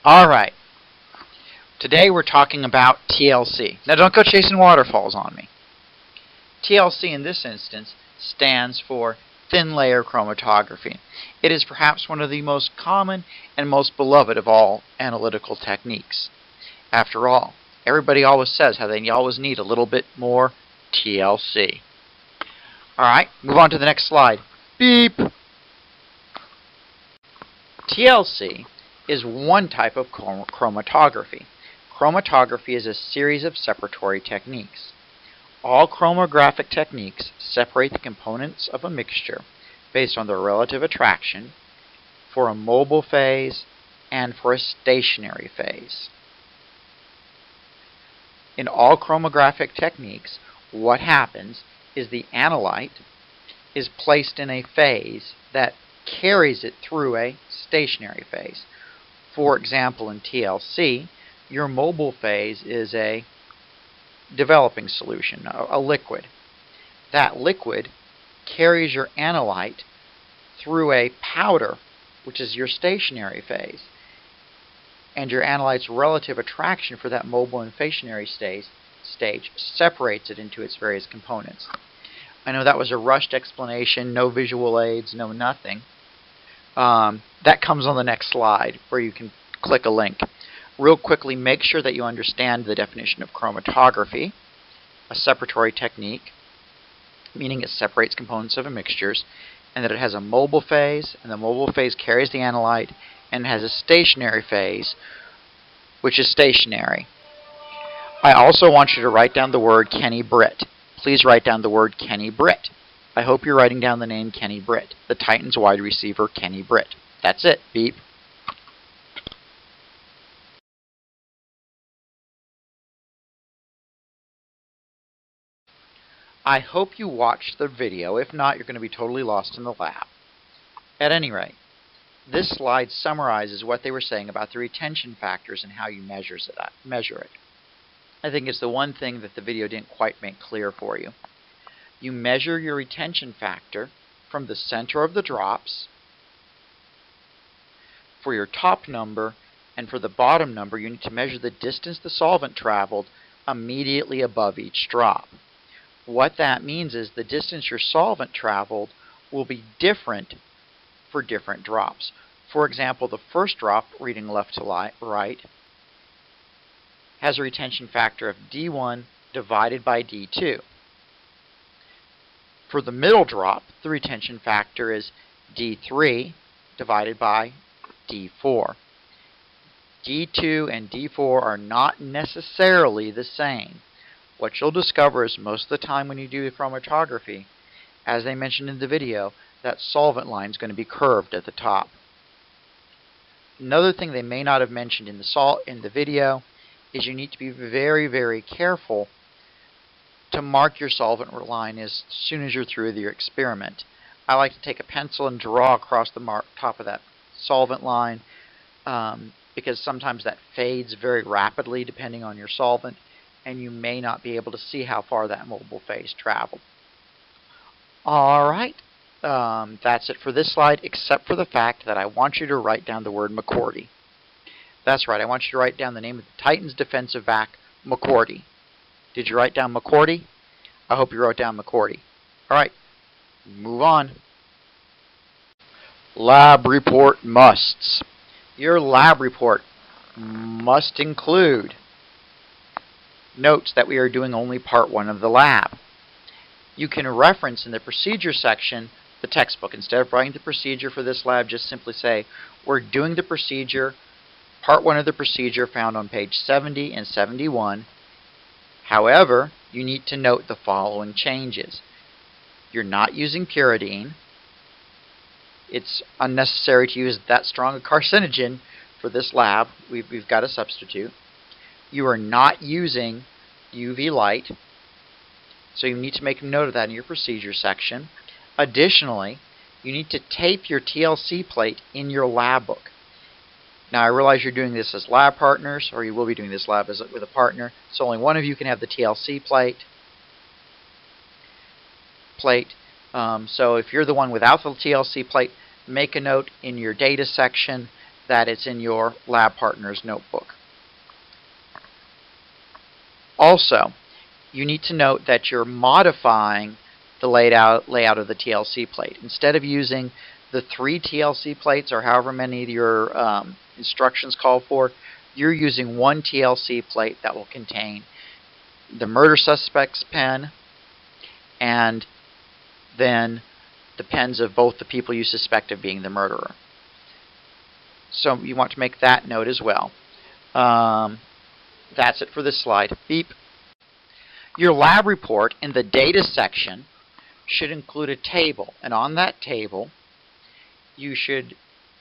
Alright, today we're talking about TLC. Now don't go chasing waterfalls on me. TLC in this instance stands for thin layer chromatography. It is perhaps one of the most common and most beloved of all analytical techniques. After all, everybody always says how they always need a little bit more TLC. Alright, move on to the next slide. Beep! TLC is one type of chromatography. Chromatography is a series of separatory techniques. All chromographic techniques separate the components of a mixture based on their relative attraction for a mobile phase and for a stationary phase. In all chromographic techniques, what happens is the analyte is placed in a phase that carries it through a stationary phase. For example, in TLC, your mobile phase is a developing solution, a liquid. That liquid carries your analyte through a powder, which is your stationary phase. And your analyte's relative attraction for that mobile and stationary stage separates it into its various components. I know that was a rushed explanation, no visual aids, no nothing. That comes on the next slide where you can click a link. Real quickly, make sure that you understand the definition of chromatography, a separatory technique, meaning it separates components of mixtures, and that it has a mobile phase, and the mobile phase carries the analyte, and has a stationary phase, which is stationary. I also want you to write down the word Kenny Britt. Please write down the word Kenny Britt. I hope you're writing down the name Kenny Britt, the Titans wide receiver Kenny Britt. That's it. Beep. I hope you watched the video. If not, you're going to be totally lost in the lab. At any rate, this slide summarizes what they were saying about the retention factors and how you measure it. I think it's the one thing that the video didn't quite make clear for you. You measure your retention factor from the center of the drops. For your top number and for the bottom number, you need to measure the distance the solvent traveled immediately above each drop. What that means is the distance your solvent traveled will be different for different drops. For example, the first drop, reading left to right, has a retention factor of D1 divided by D2. For the middle drop, the retention factor is D3 divided by D4. D2 and D4 are not necessarily the same. What you'll discover is most of the time when you do chromatography, as they mentioned in the video, that solvent line is going to be curved at the top. Another thing they may not have mentioned in the video is you need to be very, very careful to mark your solvent line as soon as you're through with your experiment. I like to take a pencil and draw across the top of that solvent line because sometimes that fades very rapidly depending on your solvent, and you may not be able to see how far that mobile phase traveled. Alright, that's it for this slide, except for the fact that I want you to write down the word McCourty. That's right, I want you to write down the name of the Titans defensive back, McCourty. Did you write down McCourty? I hope you wrote down McCourty. Alright, move on. Lab report musts. Your lab report must include notes that we are doing only part 1 of the lab. You can reference in the procedure section the textbook. Instead of writing the procedure for this lab, just simply say, we're doing the procedure, part 1 of the procedure found on page 70 and 71. However, you need to note the following changes. You're not using pyridine. It's unnecessary to use that strong a carcinogen for this lab. We've got a substitute. You are not using UV light, so you need to make a note of that in your procedure section. Additionally, you need to tape your TLC plate in your lab book. Now, I realize you're doing this as lab partners, or you will be doing this lab with a partner, so only one of you can have the TLC plate. So if you're the one without the TLC plate, make a note in your data section that it's in your lab partner's notebook. Also, you need to note that you're modifying the layout of the TLC plate. Instead of using the 3 TLC plates or however many your instructions call for, you're using 1 TLC plate that will contain the murder suspect's pen and then the pens of both the people you suspect of being the murderer. So you want to make that note as well. That's it for this slide. Beep. Your lab report in the data section should include a table, and on that table you should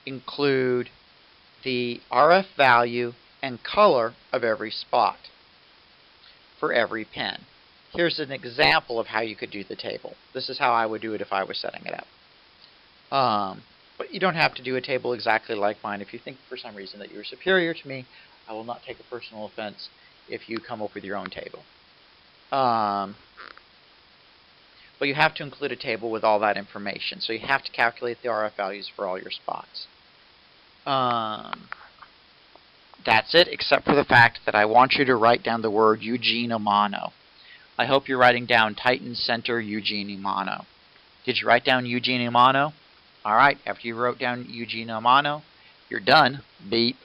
include the RF value and color of every spot for every pen. Here's an example of how you could do the table. This is how I would do it if I was setting it up. But you don't have to do a table exactly like mine. If you think for some reason that you're superior to me, I will not take a personal offense if you come up with your own table. But you have to include a table with all that information. So you have to calculate the RF values for all your spots. That's it, except for the fact that I want you to write down the word Eugene Amano. I hope you're writing down Titan Center Eugene Amano. Did you write down Eugene Amano? All right, after you wrote down Eugene Amano, you're done. Beep.